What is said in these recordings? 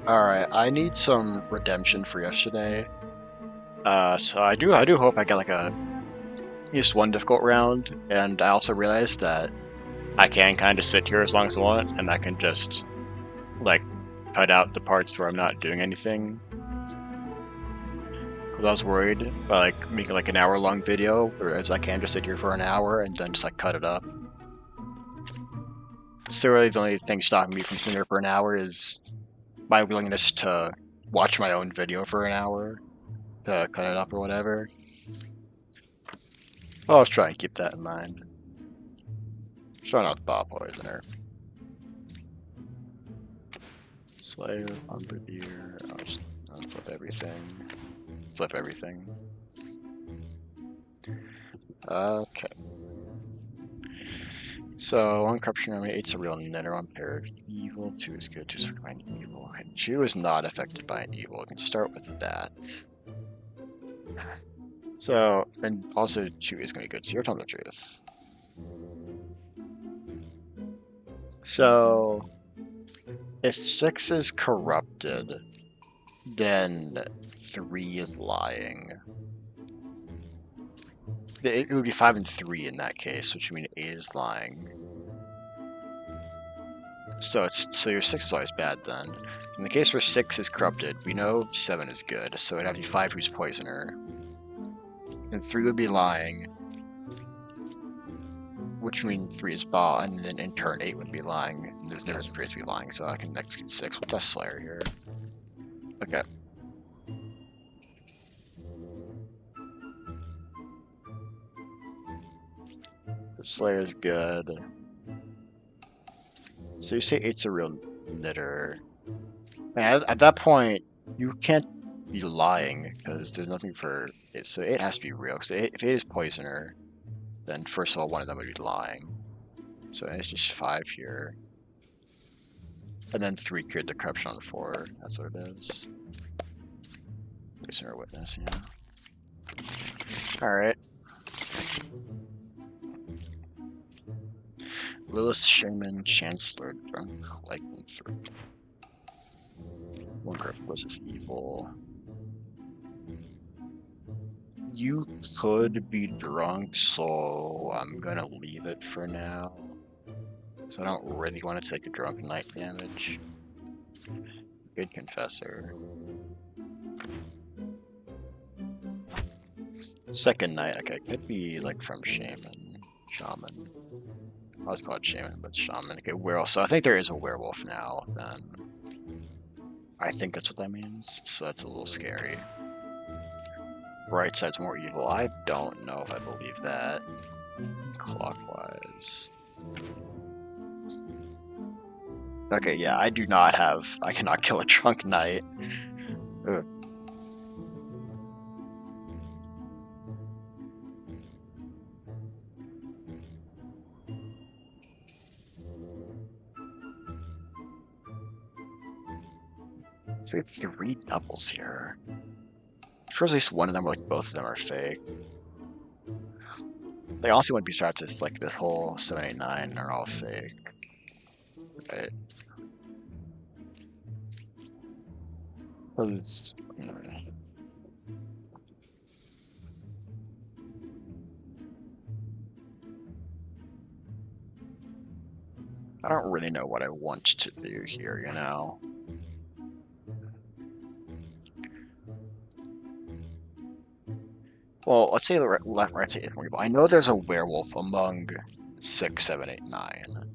Alright, I need some redemption for yesterday. So I do hope I get like a at least one difficult round, and I also realized that I can kind of sit here as long as I want, and I can just like cut out the parts where I'm not doing anything. Because I was worried about like making like an hour-long video, whereas I can just sit here for an hour and then just like cut it up. So really, the only thing stopping me from sitting here for an hour is my willingness to watch my own video for an hour to cut it up or whatever. Well, let's try and keep that in mind. Starting out with Bob Poisoner. Slayer, Bombardier. I'll just unflip everything. Flip everything. Okay. So, one corruption army, 8's a real knitter, 1 pair evil, 2 is good, 2 is by an evil. And 2 is not affected by an evil. We can start with that. So, and also 2 is going to be good, so you're telling the truth. So, if 6 is corrupted, then 3 is lying. It would be 5 and 3 in that case, which would mean 8 is lying. So your 6 is always bad then. In the case where 6 is corrupted, we know 7 is good, so it'd have to be 5 who's poisoner. And 3 would be lying, which would mean 3 is ball, and then in turn 8 would be lying. And there's no reason for it to be lying, so I can execute 6 with Death Slayer here. Okay. The Slayer's good. So you say 8's a real knitter. And at that point, you can't be lying, because there's nothing for it. So 8 has to be real, because if 8 is poisoner, then first of all, one of them would be lying. So it's just 5 here. And then 3 cured the corruption on 4. That's what it is. Poisoner witness, yeah. Alright. Lilith, Shaman, Chancellor, Drunk, Lightning 3. One corruption was this evil. You could be drunk, so I'm gonna leave it for now. So I don't really want to take a drunk knight damage. Good confessor. Second knight, okay, could be like from Shaman. I was called Shaman, but Shaman. Okay, werewolf. So I think there is a werewolf now, then. I think that's what that means, so that's a little scary. Right side's more evil. I don't know if I believe that. Clockwise. Okay, yeah, I cannot kill a drunk knight. Ugh. So we have 3 doubles here. Sure, at least one of them, or like both of them, are fake. They honestly wouldn't be surprised if like this whole 7, 8, 9 are all fake. Right? Because I don't really know what I want to do here, you know? Well, let's say the left, right, say 8 more people. I know there's a werewolf among 6, 7, 8, 9.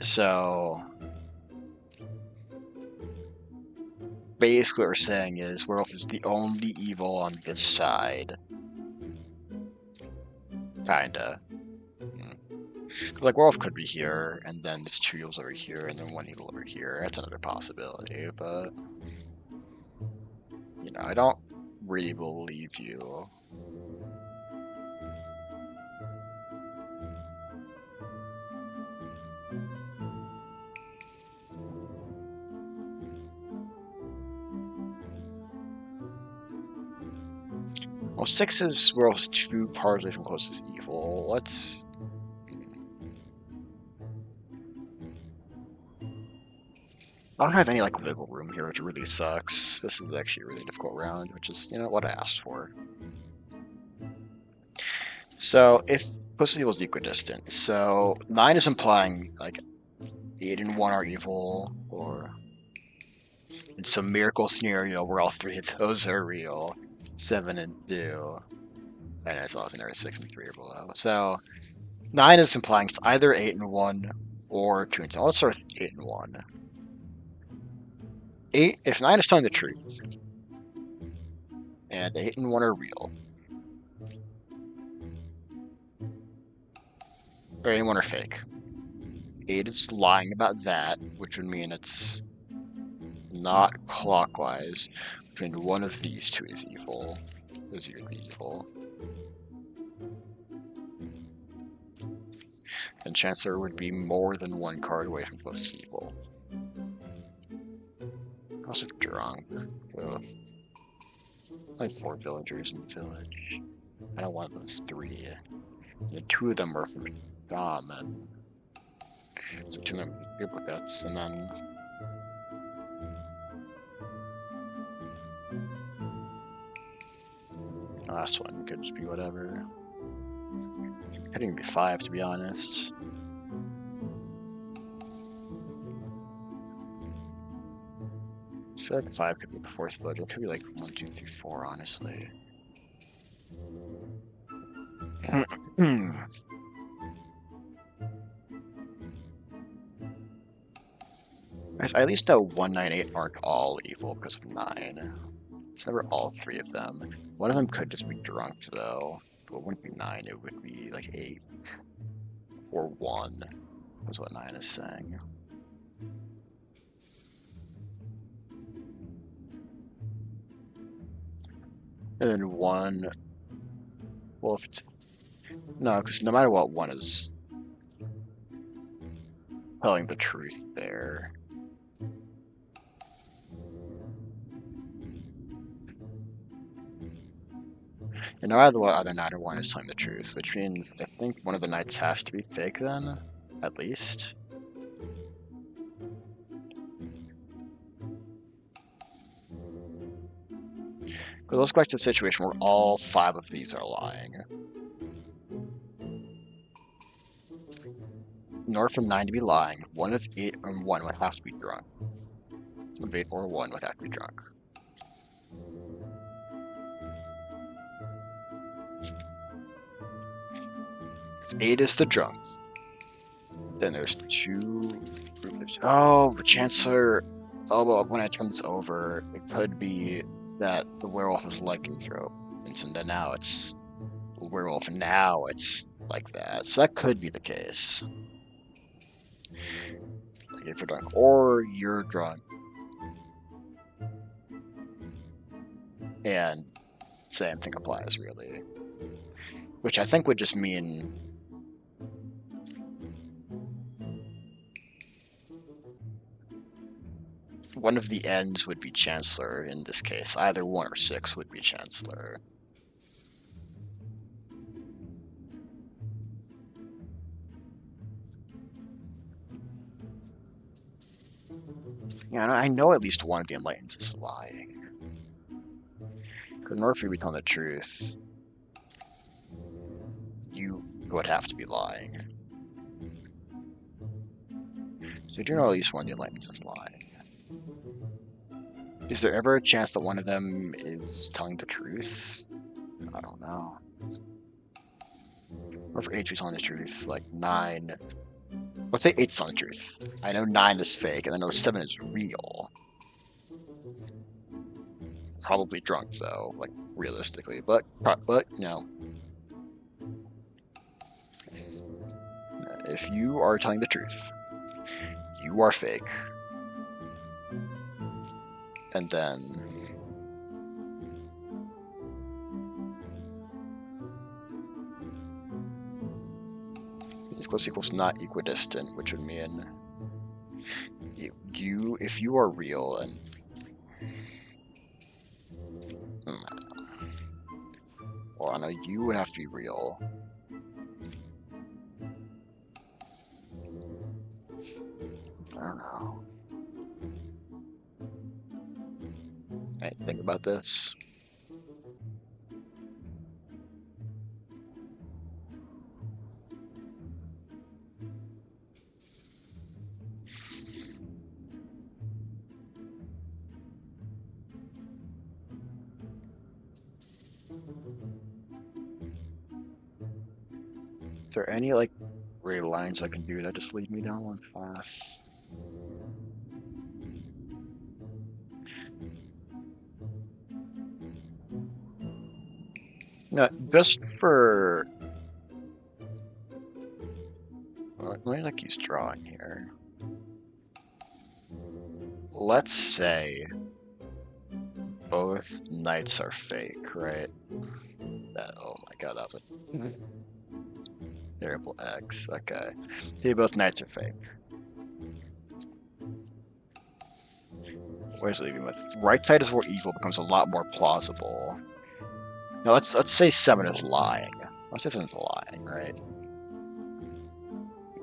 So basically what we're saying is werewolf is the only evil on this side. Kinda. Like werewolf could be here, and then there's 2 evils over here, and then 1 evil over here. That's another possibility, but you know, I don't really believe you. Well, 6 is werewolf's 2 parts away from closest evil. Let's I don't have any like wiggle room here, which really sucks. This is actually a really difficult round, which is, you know, what I asked for. So if plus equals equidistant, so 9 is implying like 8 and 1 are evil, or in some miracle scenario where all 3 of those are real, 7 and 2, and it's also another 6 and 3 are below. So 9 is implying it's either 8 and 1 or 2 and 7. Let's start with 8 and 1. 8, if 9 is telling the truth, and 8 and 1 are real, or 8 and 1 are fake. 8 is lying about that, which would mean it's not clockwise, which means one of these two is evil. Those are evil. And Chancellor would be more than one card away from close evil. Also drunk. So, like 4 villagers in the village. I don't want those 3. The 2 of them are from Shaman. So 2 of them are duplicates, and then the last one could just be whatever. Could even be 5, to be honest. I feel like 5 could be the 4th villager. It could be like 1, 2, 3, 4, honestly. I at least know 1, 9, 8 aren't all evil because of 9. It's never all 3 of them. One of them could just be drunk, though. But it wouldn't be 9, it would be like 8. Or 1, is what 9 is saying. And then 1... Well, if it's... No, because no matter what, 1 is telling the truth there. And no matter what, either 9 or 1 is telling the truth, which means I think one of the knights has to be fake then, at least. Because let's go back to the situation where all 5 of these are lying. In order for 9 to be lying, 1 of 8 or 1 would have to be drunk. 1 of 8 or 1 would have to be drunk. If 8 is the drunk, then there's 2... Oh, the Chancellor... Oh, well, when I turn this over, it could be that the werewolf is lycanthrope. And so now it's the werewolf, and now it's like that. So that could be the case. Like if you're drunk, or you're drunk. And same thing applies, really. Which I think would just mean... one of the ends would be Chancellor in this case. Either 1 or 6 would be Chancellor. Yeah, I know at least one of the Enlightened is lying. Because in order for you to be telling the truth, you would have to be lying. So you do know at least one of the Enlightened is lying. Is there ever a chance that one of them is telling the truth? I don't know. Or for 8 who's telling the truth, like 9. Let's say 8's telling the truth. I know 9 is fake, and I know 7 is real. Probably drunk though, like realistically, but you know. If you are telling the truth, you are fake. And then is close equals not equidistant, which would mean you if you are real and well, I know you would have to be real. I don't know. Think about this. Is there any like gray lines I can do that just lead me down one path? No, just for let me like use drawing here. Let's say both knights are fake, right? Oh my god, that was a variable X. Okay. See, both knights are fake. Where's it leaving with? Right side is where evil becomes a lot more plausible. Now let's say 7 is lying. Let's say 7 is lying, right?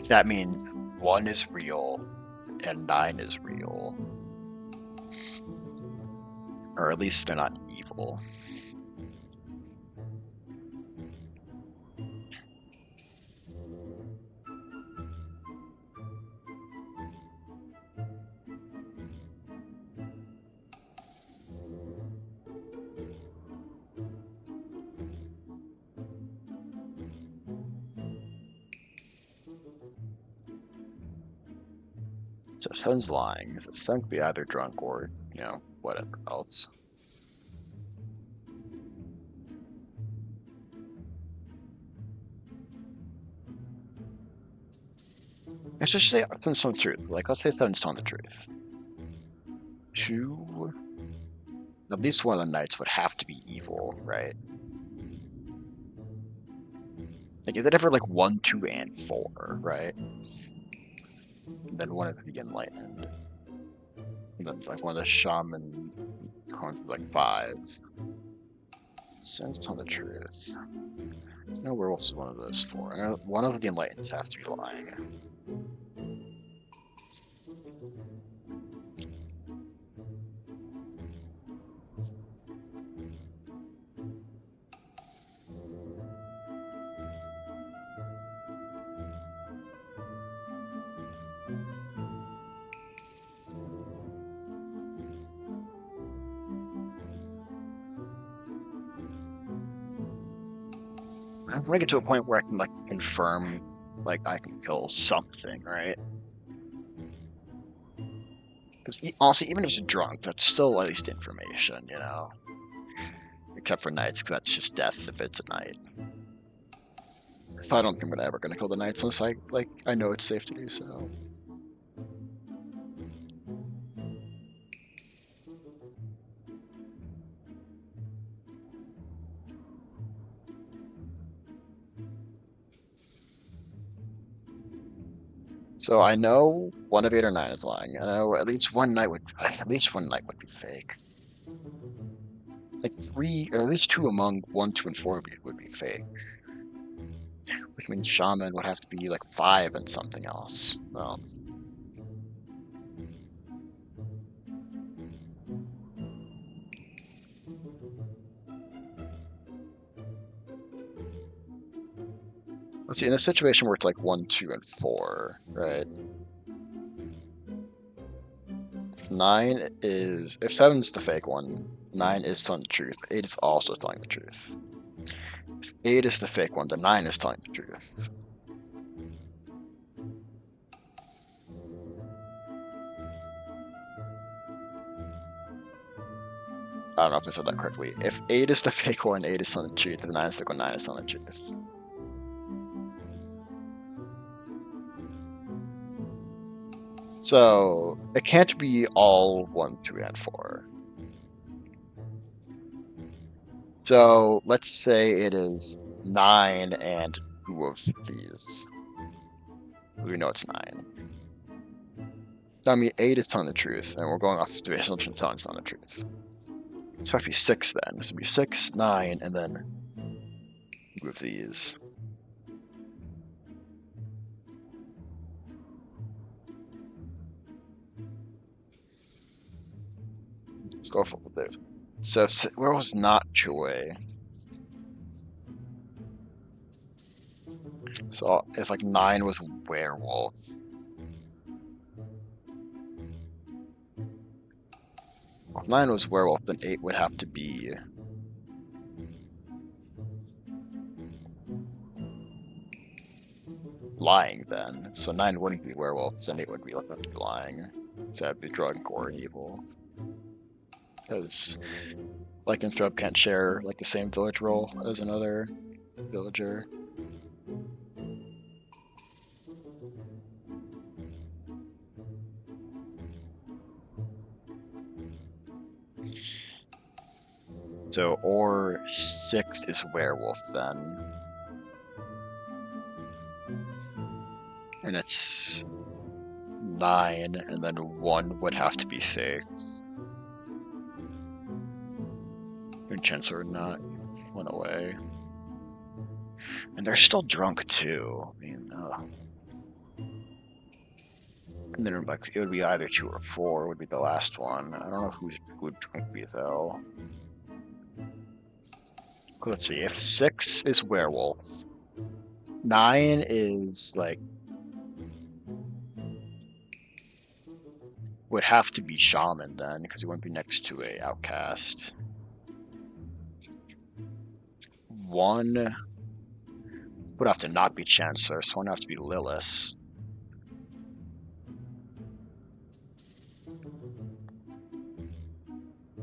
That means 1 is real and 9 is real. Or at least they're not evil. So if 7's lying, so 7 could be either drunk or, you know, whatever else. Let's just say some truth. Like, let's say 7's telling the truth. 2. At least one of the knights would have to be evil, right? Like, is it ever like 1, 2, and 4, right? And then one of the enlightened. And then like one of the shaman coins with like 5. 7's telling the truth. No werewolf is one of those 4. And one of the enlightened has to be lying. I'm gonna get to a point where I can like confirm, like I can kill something, right? Because honestly, even if it's drunk, that's still at least information, you know. Except for knights, because that's just death if it's a knight. So I don't think we're ever gonna kill the knights unless I know it's safe to do so. So I know one of 8 or 9 is lying. I know at least one knight would be fake. Like 3, or at least 2 among 1, 2, and 4 would be fake. Which means shaman would have to be like 5 and something else. Well, let's see, in a situation where it's like 1, 2, and 4, right? If 7's the fake one, 9 is telling the truth, 8 is also telling the truth. If 8 is the fake one, then 9 is telling the truth. I don't know if I said that correctly. If 8 is the fake one, 8 is telling the truth. If 9 is the fake one, 9 is telling the truth. So it can't be all 1, 2, and 4. So let's say it is 9 and 2 of these. We know it's 9. I mean, 8 is telling the truth, and we're going off the situation of 7 is telling the truth. It has to be 6 then. This would be 6, 9, and then 2 of these. Let's go for this. So werewolf's not Joy. So if like 9 was werewolf. If 9 was werewolf, then 8 would have to be lying then. So 9 wouldn't be werewolf, then 8 would be lying. So that'd be drug or evil. Because lycanthrope can't share like the same village role as another villager. So, or 6 is werewolf then. And it's 9, and then 1 would have to be fake. And Chancellor would not went away. And they're still drunk too. I mean, and then like it would be either 2 or 4 would be the last one. I don't know who would drunk be though. Let's see. If 6 is werewolf, 9 is like would have to be shaman then, because he wouldn't be next to a outcast. 1 would have to not be Chancellor, so 1 would have to be Lilith.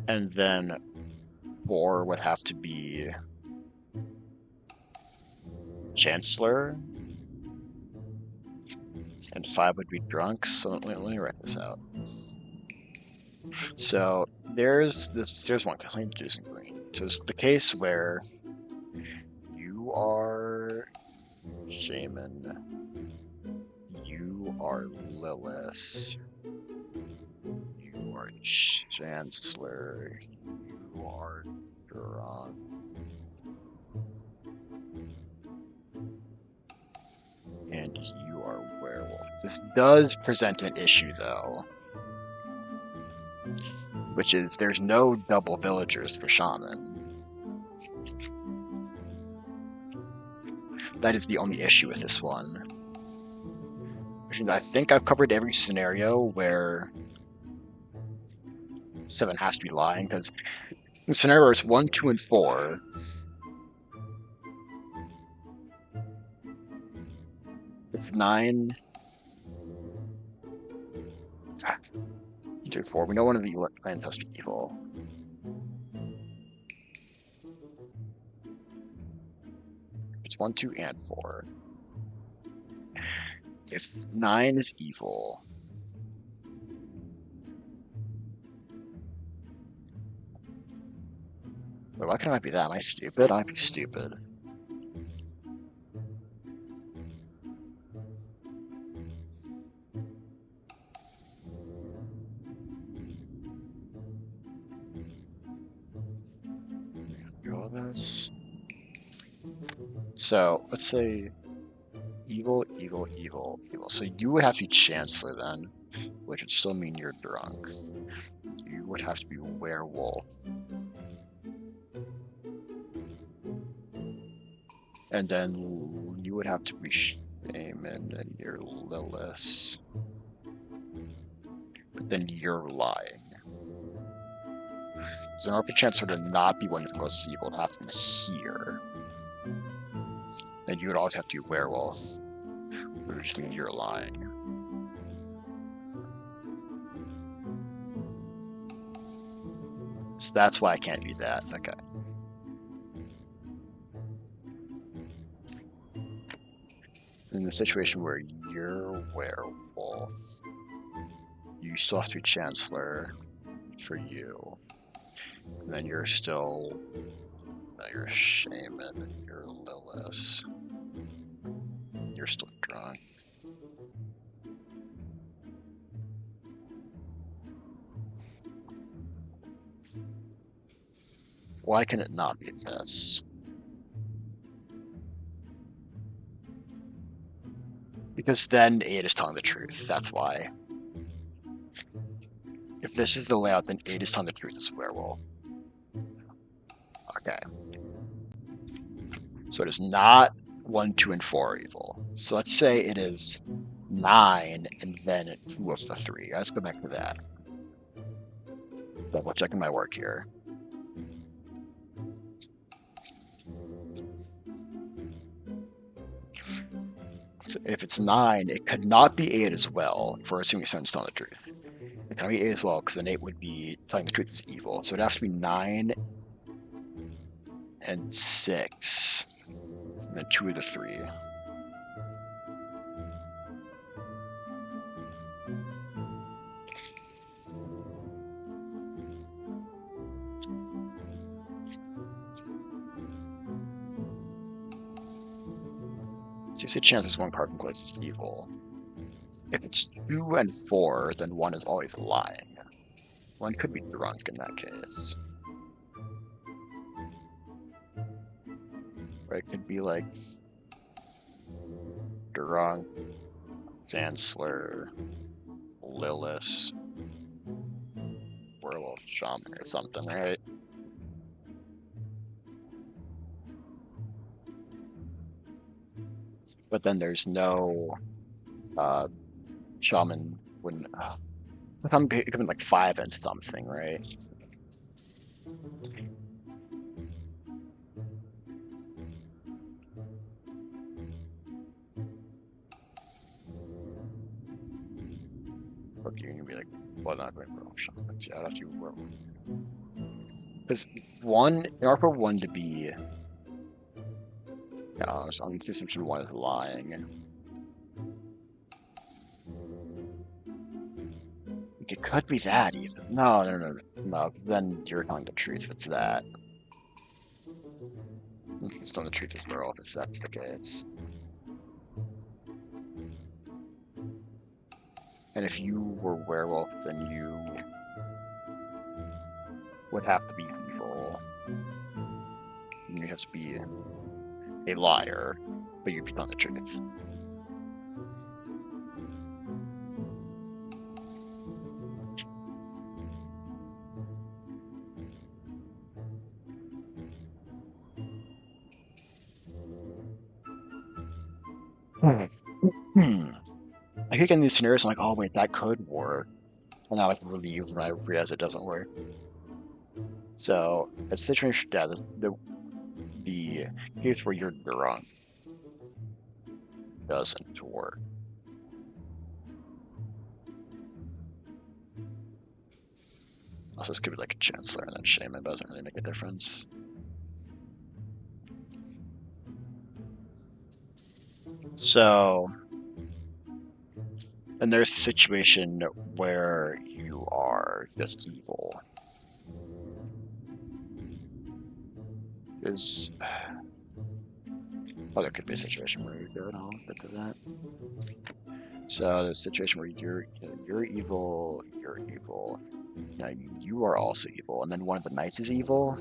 And then 4 would have to be Chancellor. And 5 would be drunk, so let me write this out. So there's one case. Let me do some green. So it's the case where you are Shaman, you are Lilith, you are Chancellor, you are drunk. And you are werewolf. This does present an issue though, which is there's no double villagers for shaman. That is the only issue with this one. Which means I think I've covered every scenario where 7 has to be lying, because in scenarios 1, 2, and 4, it's 9. 2, 4. We know one of the lands has to be evil. It's 1, 2, and 4. If 9 is evil, wait, why can I be that? Am I stupid? I'd be stupid. This. So let's say evil, evil, evil, evil. So you would have to be Chancellor then, which would still mean you're drunk. You would have to be werewolf. And then you would have to be Shaman and you're Lilith. But then you're lying. So in order for Chancellor to not be one of the most evil, it would have to be here. Then you would always have to be werewolf, which means you're lying. So that's why I can't be that. Okay. In the situation where you're werewolf, you still have to be Chancellor for you. And then you're still, you're Shaman, you're Lilith, you're still drunk. Why can it not be this? Because then 8 is telling the truth, that's why. If this is the layout, then 8 is telling the truth as werewolf. Okay. So it is not 1, 2, and 4 evil. So let's say it is 9 and then 2 of the 3. Let's go back to that. Double checking my work here. So if it's 9, it could not be 8 as well, for assuming Sun's telling the truth. It cannot be 8 as well, because then 8 would be telling the truth is evil. So it'd have to be 9 and 6. And then 2 of the 3. So you say chances 1 card from close is evil. If it's 2 and 4, then 1 is always lying. 1 could be drunk in that case. Or it could be like drunk, Chancellor, Lilith, Werewolf, Shaman, or something, right? But then there's no Shaman wouldn't. It could be like 5 and something, right? Okay, you're gonna be like, well, not going for Shaman. Yeah, I'd have to work. Because in order for 1 to be. No, so I'm assumption 1 is lying. It could be that even. No. Then you're telling the truth if it's that. It's telling the truth as well if that's the case. And if you were werewolf, then you would have to be evil. You have to be a liar, but you'd be telling the truth. I keep getting these scenarios, I'm like, oh wait, that could work. And now I can relieve when I realize it doesn't work. So, it's situation, yeah, the case where you're drunk doesn't work. Also, this could be like a Chancellor and then Shaman, but doesn't really make a difference. So, and there's a situation where you are just evil. Oh, there could be a situation where you're good. I'll get to that. So there's a situation where you're evil, you're evil. Now you are also evil, and then one of the knights is evil.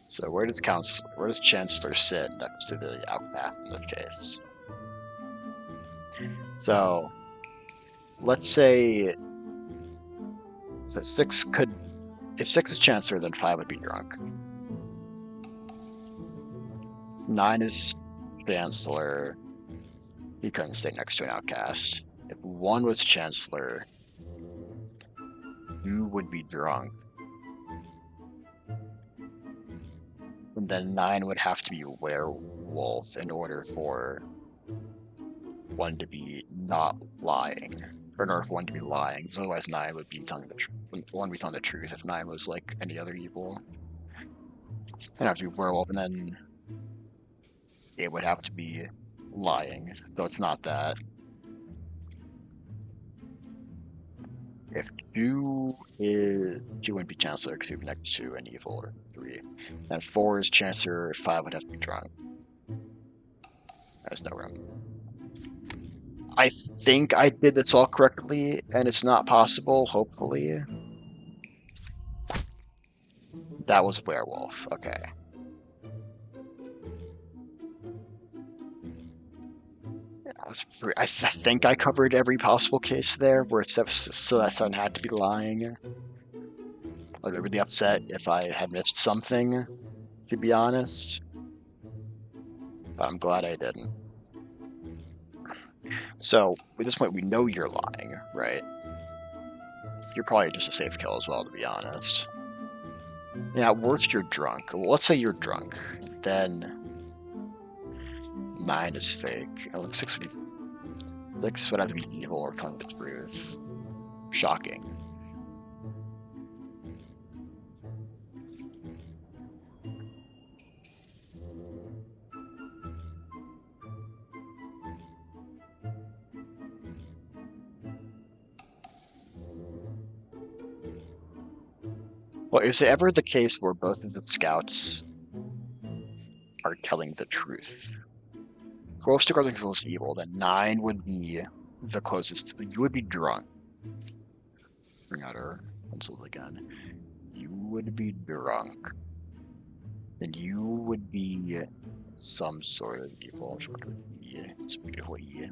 So where does Chancellor sit next to the outcast in this case? So let's say if 6 is Chancellor, then 5 would be drunk. 9 is Chancellor, he couldn't stay next to an outcast. If 1 was Chancellor, you would be drunk. And then 9 would have to be a werewolf in order for 1 to be not lying. Or in order for 1 to be lying, because otherwise 9 would be telling the truth. 1 would be telling the truth if 9 was like any other evil. It'd have to be werewolf, and then it would have to be lying. So it's not that. If 2 wouldn't be Chancellor because it would be next to an evil or 3. Then 4 is Chancellor, 5 would have to be drunk. There's no room. I think I did this all correctly, and it's not possible, hopefully. That was werewolf, okay. I think I covered every possible case there where it's so that someone had to be lying. I'd be really upset if I had missed something, to be honest. But I'm glad I didn't. So, at this point, we know you're lying, right? You're probably just a safe kill as well, to be honest. Yeah, at worst, you're drunk. Well, let's say you're drunk. Then 9 is fake. Oh, 6 would have to be evil or telling the truth. Shocking. Well, is it ever the case where both of the scouts are telling the truth? Close to causing feels evil, then 9 would be the closest. You would be drunk. Bring out our pencils again. You would be drunk. Then you would be some sort of evil. It's a beautiful E.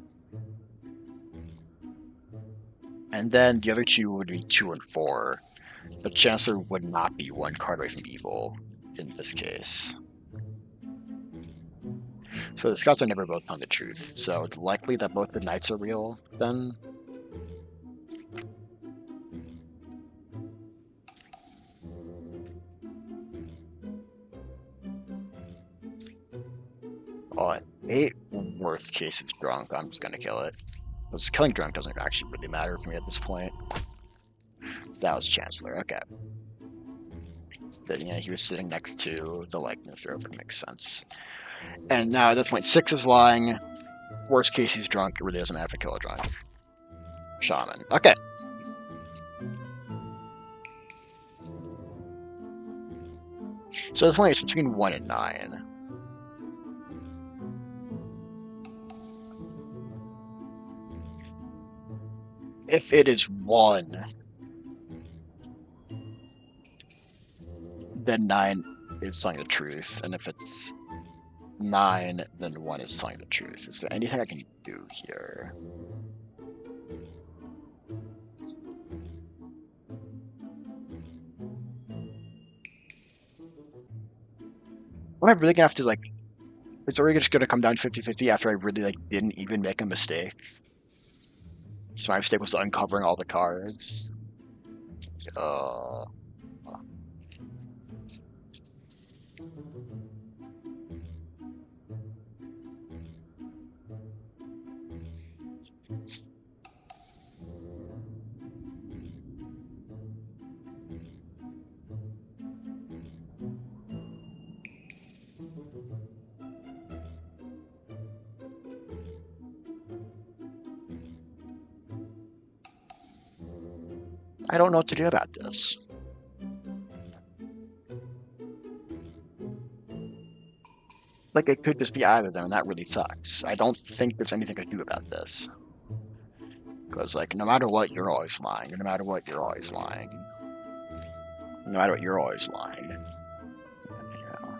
And then the other two would be 2 and 4. The Chancellor would not be one card away from evil in this case. So the scouts are never both telling the truth. So it's likely that both the knights are real then. Oh, 8 worst case is drunk. I'm just gonna kill it. Because killing drunk doesn't actually really matter for me at this point. That was Chancellor, okay. Then, yeah, he was sitting next to the likeness rover, makes sense. And now at this point, 6 is lying. Worst case, he's drunk. It really doesn't matter if I kill a drunk. Shaman. Okay. So the point is between 1 and 9. If it is 1, then 9 is telling the truth. And if it's 9, then 1 is telling the truth. Is there anything I can do here? Am I really gonna have to, like, it's already just gonna come down 50-50 after I really, like, didn't even make a mistake? So my mistake was uncovering all the cards. I don't know what to do about this. Like, it could just be either of them, and that really sucks. I don't think there's anything I can do about this. Because, like, no matter what, you're always lying. No matter what, you're always lying. No matter what, you're always lying. You know.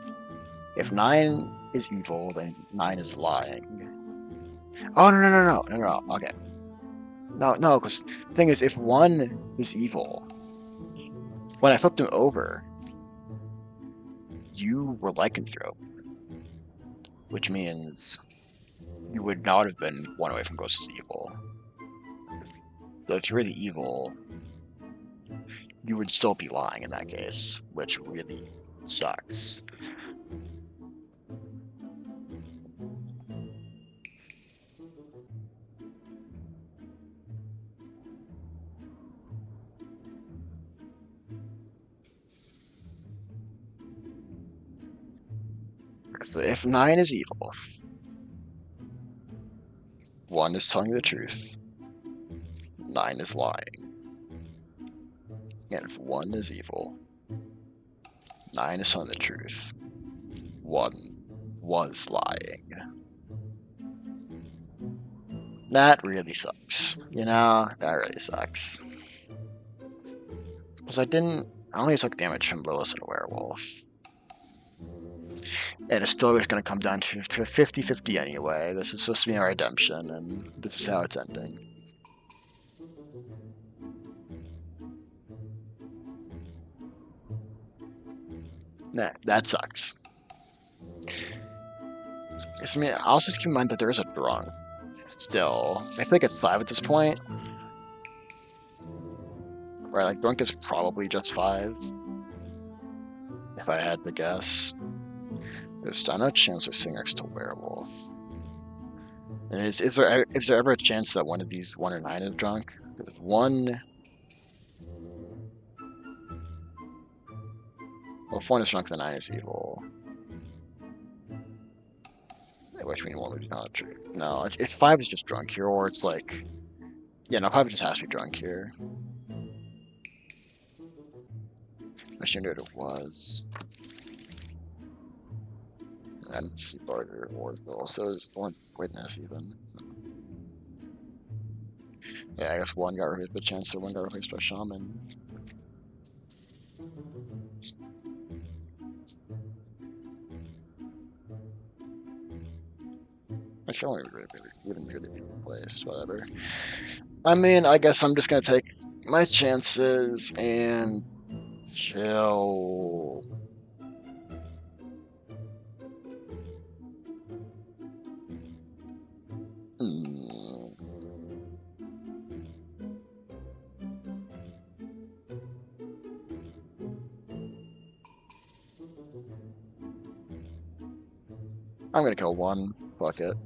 If 9 is evil, then 9 is lying. Oh, no. Okay. No, because the thing is, if 1 is evil, when I flipped him over, you were lycanthrope. Which means you would not have been 1 away from Ghost is evil. So if you're really evil, you would still be lying in that case, which really sucks. So if 9 is evil, 1 is telling the truth, 9 is lying. And if 1 is evil, 9 is telling the truth, 1 was lying. That really sucks. You know, that really sucks. Because I only took damage from Lilith and Werewolf. And it's still going to come down to 50-50 anyway. This is supposed to be our redemption, and this is how it's ending. Nah, that sucks. I mean, also keep in mind that there is a drunk. Still, I think it's 5 at this point. Right, like drunk is probably just 5. If I had to guess. There's no chance of sitting next to werewolf. And is there ever a chance that one of these 1 or 9 is drunk? There's 1. Well, if 1 is drunk, then 9 is evil. Which means 1 would be not true. No, if 5 is just drunk here, or it's like, yeah, no, 5 just has to be drunk here. I should know what it was. I didn't see Barter or Bill, so it's one witness even. Yeah, I guess 1 got replaced by Chancellor, 1 got replaced by Shaman. I should only even really be replaced, whatever. I mean, I guess I'm just gonna take my chances and kill. I'm gonna kill 1. Fuck it.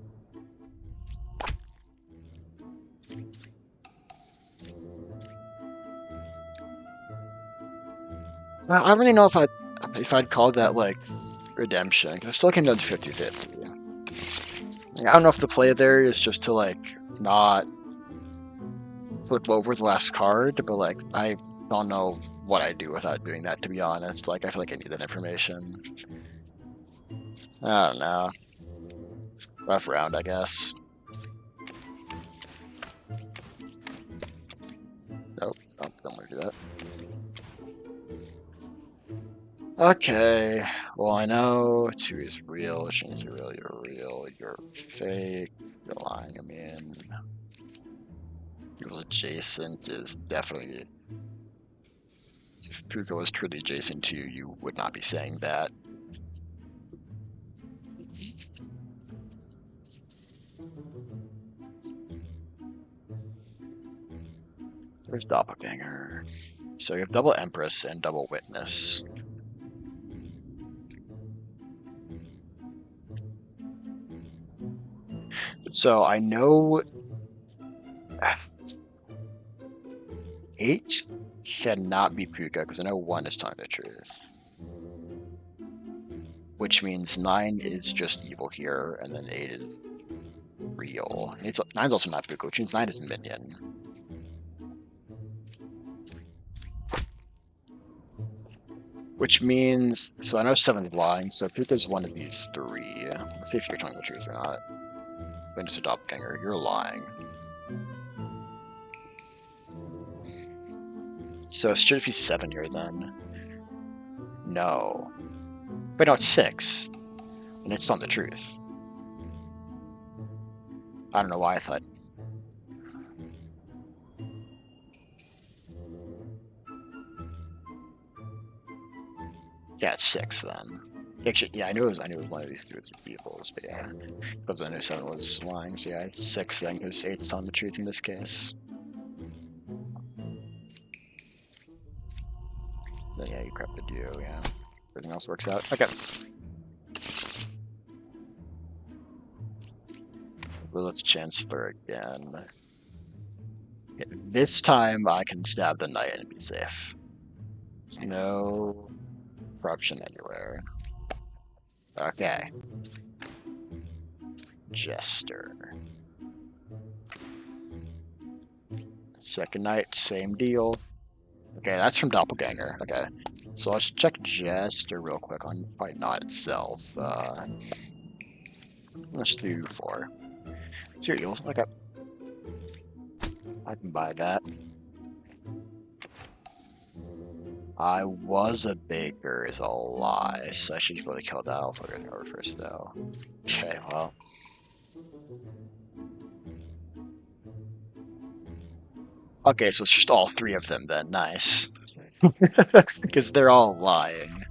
I don't really know if I'd call that like redemption, because it still came down to 50-50. Like, I don't know if the play there is just to like not flip over the last card, but like I don't know what I'd do without doing that, to be honest. Like I feel like I need that information. I don't know. Rough round, I guess. Nope, don't want to do that. Okay, well I know 2 is real, which means you're real, you're fake, you're lying, I mean... You're adjacent is definitely... If Puka was truly adjacent to you, you would not be saying that. There's Doppelganger. So you have double Empress and double Witness. So I know 8 cannot be Puka because I know 1 is telling the truth. Which means 9 is just evil here, and then 8 is real. 9's also not Puka, which means 9 is minion. Which means, so I know 7's lying, so Puka's one of these 3. If you're telling the truth or not. When it's a doppelganger, you're lying. So it should be 7 here then. No. But no, it's 6. And it's not the truth. I don't know why I thought. Yeah, it's 6 then. Actually, yeah, I knew it was one of these 2 evils, but yeah. Because I knew 7 was lying, so yeah, it's 6 then, because 8's telling the truth in this case. Then yeah, you corrupted you, yeah. Everything else works out. Okay. Well, let's Chancellor again. Okay, this time I can stab the knight and be safe. No corruption anywhere. Okay. Jester. Second night, same deal. Okay, that's from Doppelganger. Okay. So let's check Jester real quick on Fight Not itself. Let's do 4. Cereals. Okay. I can buy that. I was a baker is a lie, so I should really kill that alpha over first though. Okay, well. Okay, so it's just all three of them then. Nice. Because they're all lying.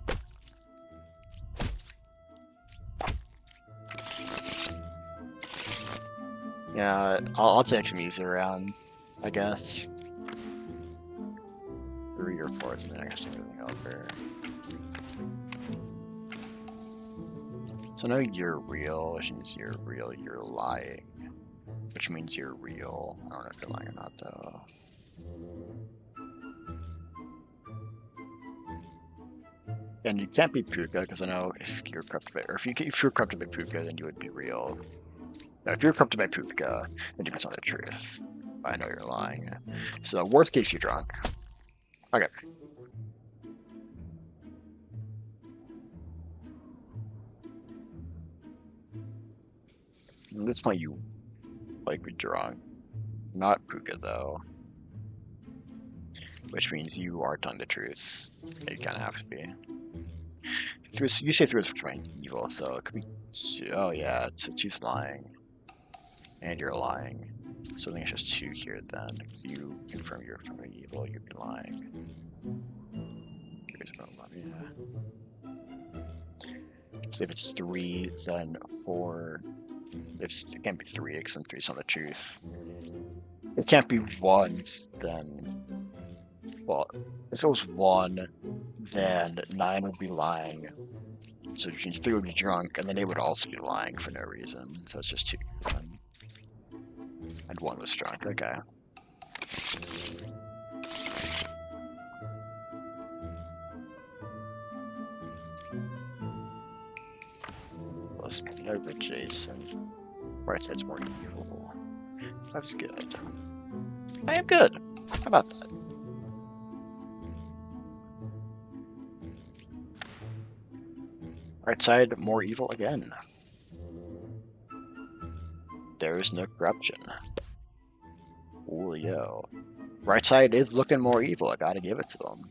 Yeah, I'll take some easy around, I guess. 3 or 4 is the next everything over. So now you're real, which means you're real, you're lying. Which means you're real. I don't know if you're lying or not though. And you can't be Puka, because I know if you're corrupted by, or if you're corrupted by Puka, then you would be real. Now, if you're corrupted by Puka, then you're telling the truth. I know you're lying. So worst case, you're drunk. Okay. At this point, you like be drunk. Not Puka though. Which means you are telling the truth. You kind of have to be. You say through is trying evil, so it could be. Oh yeah, it's two's lying, and you're lying. So I think it's just 2 here then. You confirm you're from evil, you'd be lying. Yeah. So if it's 3, then 4. It can't be 3 because then 3's not the truth. It can't be 1, then. Well, if it was 1, then 9 would be lying. So which means 3 would be drunk, and then 8 would also be lying for no reason. So it's just 2. 1. And 1 was drunk. Okay. Let's move over Jason. Right side's more evil. That's good. I am good. How about that? Right side, more evil again. There is no corruption. Ooh, yo. Right side is looking more evil, I gotta give it to them.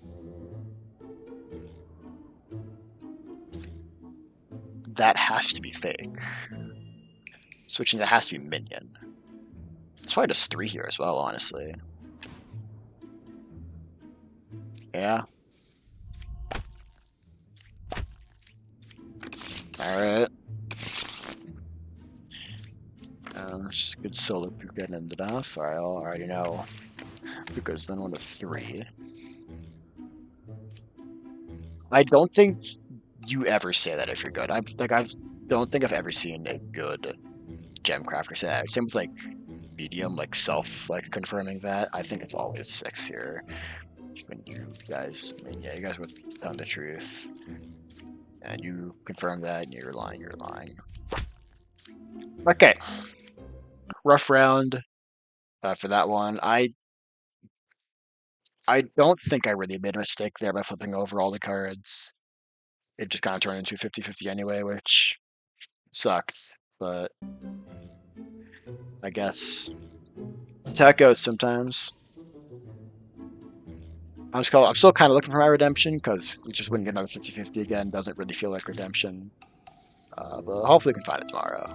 That has to be fake. Switching that has to be minion. It's probably just 3 here as well, honestly. Yeah. Alright. Just a good solo Puka ended off. Alright, I already know. Puka's then 1 of 3. I don't think you ever say that if you're good. I don't think I've ever seen a good gem crafter say that. Same with like medium, like self confirming that. I think it's always 6 here. When you guys, I mean, yeah, you guys were telling the truth, and you confirm that, and you're lying. You're lying. Okay, rough round for that one. I don't think I really made a mistake there by flipping over all the cards. It just kind of turned into 50-50 anyway, which sucked, but I guess that's how it goes sometimes. I'm still kind of looking for my redemption, because we just wouldn't get another 50-50 again. Doesn't really feel like redemption. But hopefully we can find it tomorrow.